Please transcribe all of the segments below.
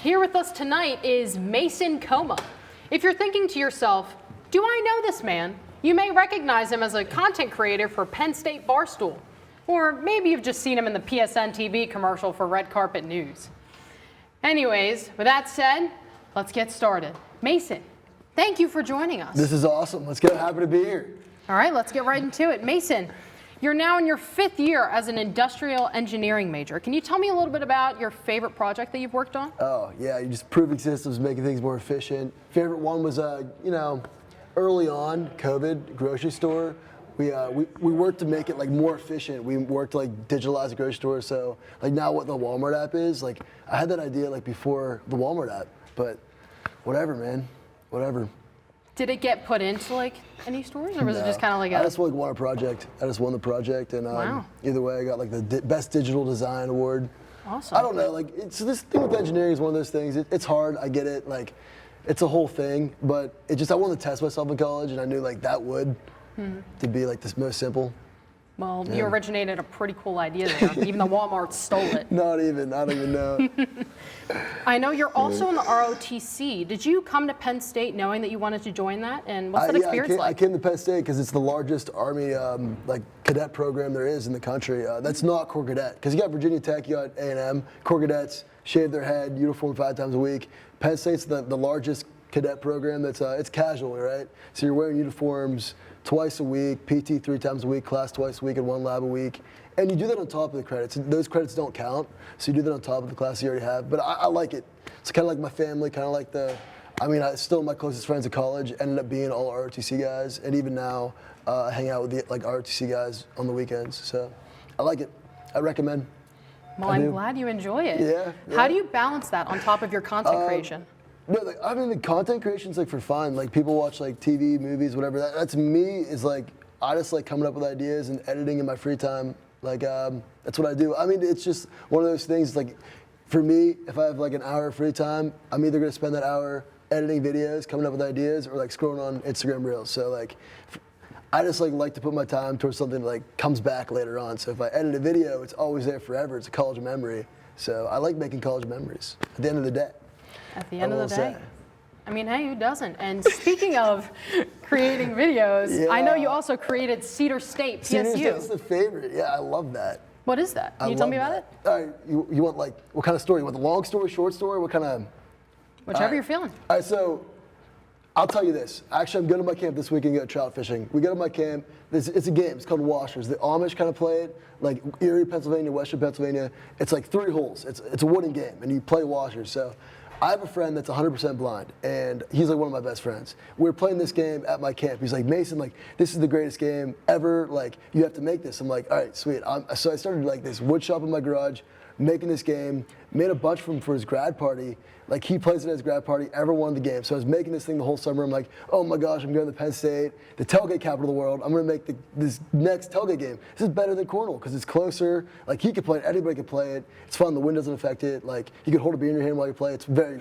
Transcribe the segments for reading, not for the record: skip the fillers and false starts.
Here with us tonight is Mason Koma. If you're thinking to yourself, do I know this man? You may recognize him as a content creator for Penn State Barstool. Or maybe you've just seen him in the PSN TV commercial for Red Carpet News. Anyways, with that said, let's get started. Mason, thank you for joining us. This is awesome. Let's get happy to be here. All right, let's get right into it. Mason, you're now in your 5th year as an industrial engineering major. Can you tell me a little bit about your favorite project that you've worked on? Oh, yeah, you're just improving systems, making things more efficient. Favorite one was, early on, COVID, grocery store. We worked to make it like more efficient. We worked to like digitalize the grocery store. So like now what the Walmart app is, like I had that idea like before the Walmart app, but whatever, man, whatever. Did it get put into like any stores, or was it just kind of like I just won a project. I just won the project, and wow. Either way, I got like the best digital design award. Awesome. I don't know, like so this thing with engineering is one of those things. It's hard. I get it. Like it's a whole thing, but I wanted to test myself in college, and I knew like that would to be like this most simple. Well, you originated a pretty cool idea there, even though Walmart stole it. I don't even know. I know you're also in the ROTC. Did you come to Penn State knowing that you wanted to join that? And what's that experience like? I came to Penn State because it's the largest Army cadet program there is in the country. That's not Corps Cadet. Because you got Virginia Tech, you got A&M. Corps Cadets shave their head, uniform 5 times a week. Penn State's the largest cadet program that's it's casual, right? So you're wearing uniforms twice a week, PT 3 times a week, class twice a week, and 1 lab a week. And you do that on top of the credits. Those credits don't count, so you do that on top of the class you already have. But I like it. It's kind of like my family, kind of like still my closest friends at college ended up being all ROTC guys, and even now I hang out with the ROTC guys on the weekends. So I like it. I recommend. Well, I'm glad you enjoy it. Yeah. How do you balance that on top of your content creation? No, the content creation's like for fun. Like people watch like TV, movies, whatever. That's me. Is like I just like coming up with ideas and editing in my free time. Like that's what I do. I mean, it's just one of those things. Like for me, if I have like an hour of free time, I'm either gonna spend that hour editing videos, coming up with ideas, or like scrolling on Instagram Reels. So like, I just like to put my time towards something that like comes back later on. So if I edit a video, it's always there forever. It's a college memory. So I like making college memories at the end of the day. At the end of the day. I mean, hey, who doesn't? And speaking of creating videos, I know you also created Cedar State, PSU. Cedar State's the favorite. Yeah, I love that. What is that? Can you tell me about it? All right, you want like, what kind of story? You want the long story, short story? What kind of? Whichever you're feeling. All right, so I'll tell you this. Actually, I'm going to my camp this weekend and go trout fishing. We go to my camp. It's a game. It's called Washers. The Amish kind of play it, like Erie, Pennsylvania, Western Pennsylvania. It's like 3 holes. It's a wooden game, and you play Washers. So I have a friend that's 100% blind, and he's like one of my best friends. We're playing this game at my camp. He's like, Mason, like, this is the greatest game ever. Like, you have to make this. I'm like, all right, sweet. So I started like this wood shop in my garage, making this game, made a bunch for him for his grad party. Like, he plays it at his grad party, everyone won the game. So I was making this thing the whole summer. I'm like, oh my gosh, I'm going to Penn State, the tailgate capital of the world. I'm going to make this next tailgate game. This is better than Cornwall because it's closer. Like, he could play it, anybody could play it. It's fun, the wind doesn't affect it. Like, you can hold a beer in your hand while you play. It's very,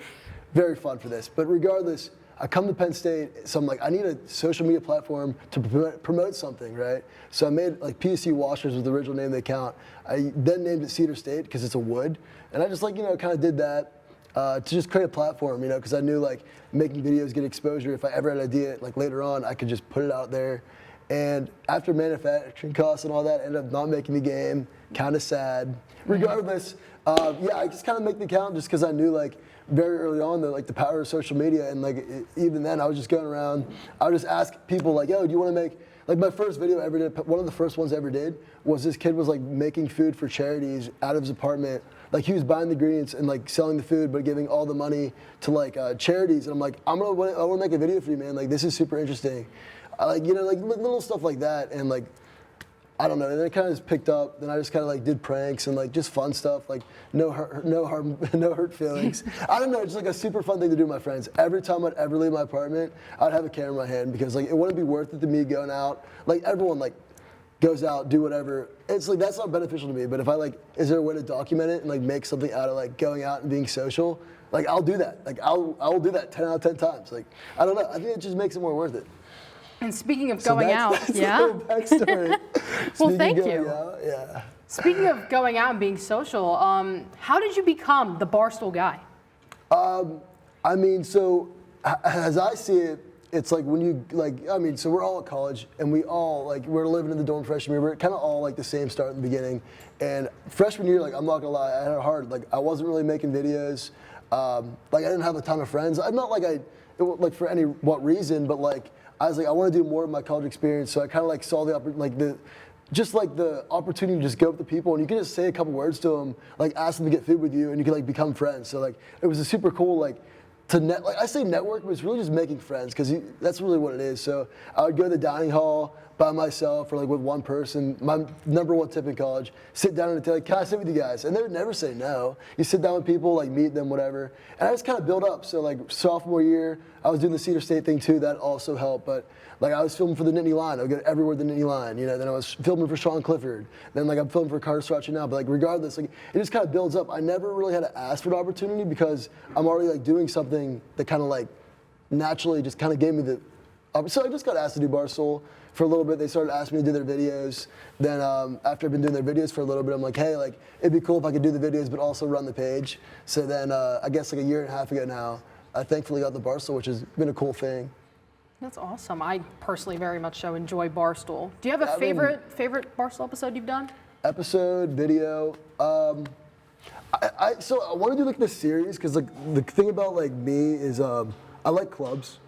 very fun for this. But regardless, I come to Penn State, so I'm like, I need a social media platform to promote something, right? So I made like PSU Washers was the original name of the account. I then named it Cedar State because it's a wood. And I just like, kind of did that. To just create a platform, because I knew like making videos get exposure. If I ever had an idea, like later on, I could just put it out there. And after manufacturing costs and all that, ended up not making the game. Kind of sad. Regardless, I just kind of make the account just because I knew like very early on the power of social media, and like even then I was just going around. I would just ask people like, yo, do you want to make? Like my first video I ever did, one of the first ones I ever did was this kid was like making food for charities out of his apartment. Like he was buying the ingredients and like selling the food, but giving all the money to like charities. And I'm like, I want to make a video for you, man. Like this is super interesting. Like little stuff like that, and like I don't know. And then it kind of just picked up. Then I just kind of like did pranks and like just fun stuff, like no hurt feelings. I don't know. It's like a super fun thing to do with my friends. Every time I'd ever leave my apartment, I'd have a camera in my hand because like it wouldn't be worth it to me going out. Like everyone like goes out, do whatever. It's like that's not beneficial to me. But if I like, is there a way to document it and like make something out of like going out and being social? Like I'll do that. Like I'll do that 10 out of 10 times. Like I don't know. I think it just makes it more worth it. And speaking of going out, that's a little backstory. Well, thank you. Yeah. Speaking of going out and being social, how did you become the Barstool guy? I mean, so as I see it, it's like when you so we're all at college and we all we're living in the dorm freshman year. We're kind of all the same start in the beginning. And freshman year, I'm not gonna lie, I had it hard. I wasn't really making videos. I didn't have a ton of friends. I'm not for any what reason, but I was I want to do more of my college experience. So I kind of saw the opportunity to just go up to people and you can just say a couple words to them, ask them to get food with you, and you can become friends. So it was a super cool I say network, but it's really just making friends because that's really what it is. So I would go to the dining hall by myself or with one person. My #1 tip in college: sit down and tell, "Can I sit with you guys?" And they would never say no. You sit down with people, meet them, whatever. And I just kind of build up. So sophomore year, I was doing the Cedar State thing too. That also helped. But I was filming for the Nittany line. I would go everywhere the Nittany line. Then I was filming for Sean Clifford. Then I'm filming for Carter Strachan now. But regardless, it just kind of builds up. I never really had to ask for an opportunity because I'm already doing something that kind of naturally just kind of gave me the. So I just got asked to do Barstool for a little bit. They started asking me to do their videos. Then after I've been doing their videos for a little bit, I'm hey, it'd be cool if I could do the videos but also run the page. So then I guess a year and a half ago now, I thankfully got the Barstool, which has been a cool thing. That's awesome. I personally very much so enjoy Barstool. Do you have a favorite Barstool episode you've done? Episode, video. So I want to do this series because the thing about me is I like clubs.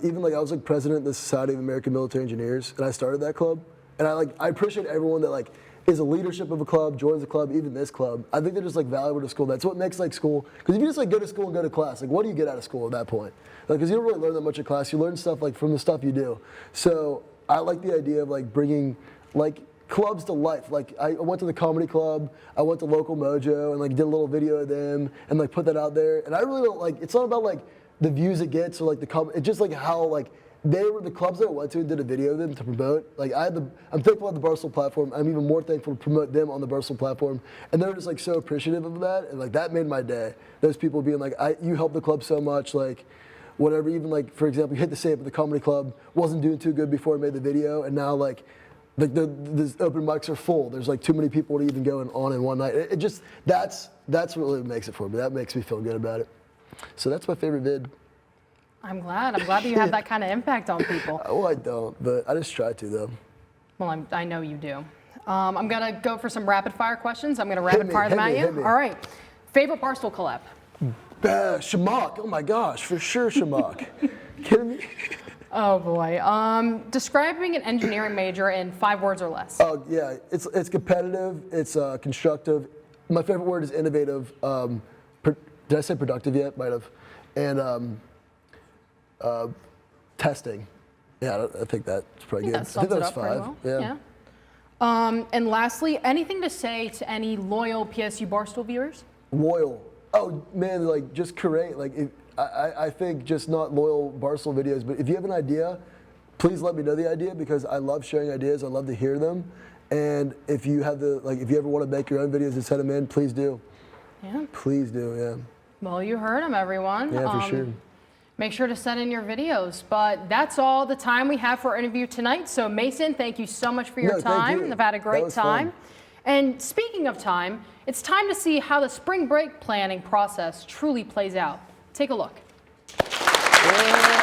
Even I was president of the Society of American Military Engineers, and I started that club. And I appreciate everyone that is a leadership of a club, joins a club, even this club. I think they're just valuable to school. That's what makes school. Because if you just go to school and go to class, what do you get out of school at that point? Because you don't really learn that much in class. You learn stuff from the stuff you do. So I like the idea of bringing clubs to life. I went to the comedy club, I went to Local Mojo and did a little video of them and put that out there. And I really don't it's not about the views it gets or it's just how they were the clubs that I went to and did a video of them to promote. I'm thankful on the Barstool platform. I'm even more thankful to promote them on the Barstool platform. And they were just so appreciative of that, and that made my day. Those people being you helped the club so much, whatever. Even for example, you hit the save at the comedy club, wasn't doing too good before I made the video, and now the open mics are full. There's too many people to even go on in one night. It just that's what really makes it for me. That makes me feel good about it. So that's my favorite vid. I'm glad that you have that kind of impact on people. Oh, I don't, but I just try to though. Well, I know you do. I'm gonna go for some rapid fire questions. I'm gonna rapid fire them at you. All right. Favorite Barstool collab? Shamak. Oh my gosh, for sure Shamak. Kidding me? Oh boy. Describing an engineering major in 5 words or less. Oh yeah, it's competitive. It's constructive. My favorite word is innovative. Did I say productive yet? Might have. And testing. Yeah, I think that's probably good. That sums it up pretty well. Yeah. And lastly, anything to say to any loyal PSU Barstool viewers? Loyal. Oh man, just create. I think just not loyal Barstool videos, but if you have an idea, please let me know the idea because I love sharing ideas. I love to hear them. And if you have if you ever want to make your own videos and send them in, please do. Yeah. Please do. Yeah. Well, you heard them, everyone. Yeah, for sure. Make sure to send in your videos. But that's all the time we have for our interview tonight. So Mason, thank you so much for your time. I've had a great time. Fun. And speaking of time, it's time to see how the spring break planning process truly plays out. Take a look. Yeah.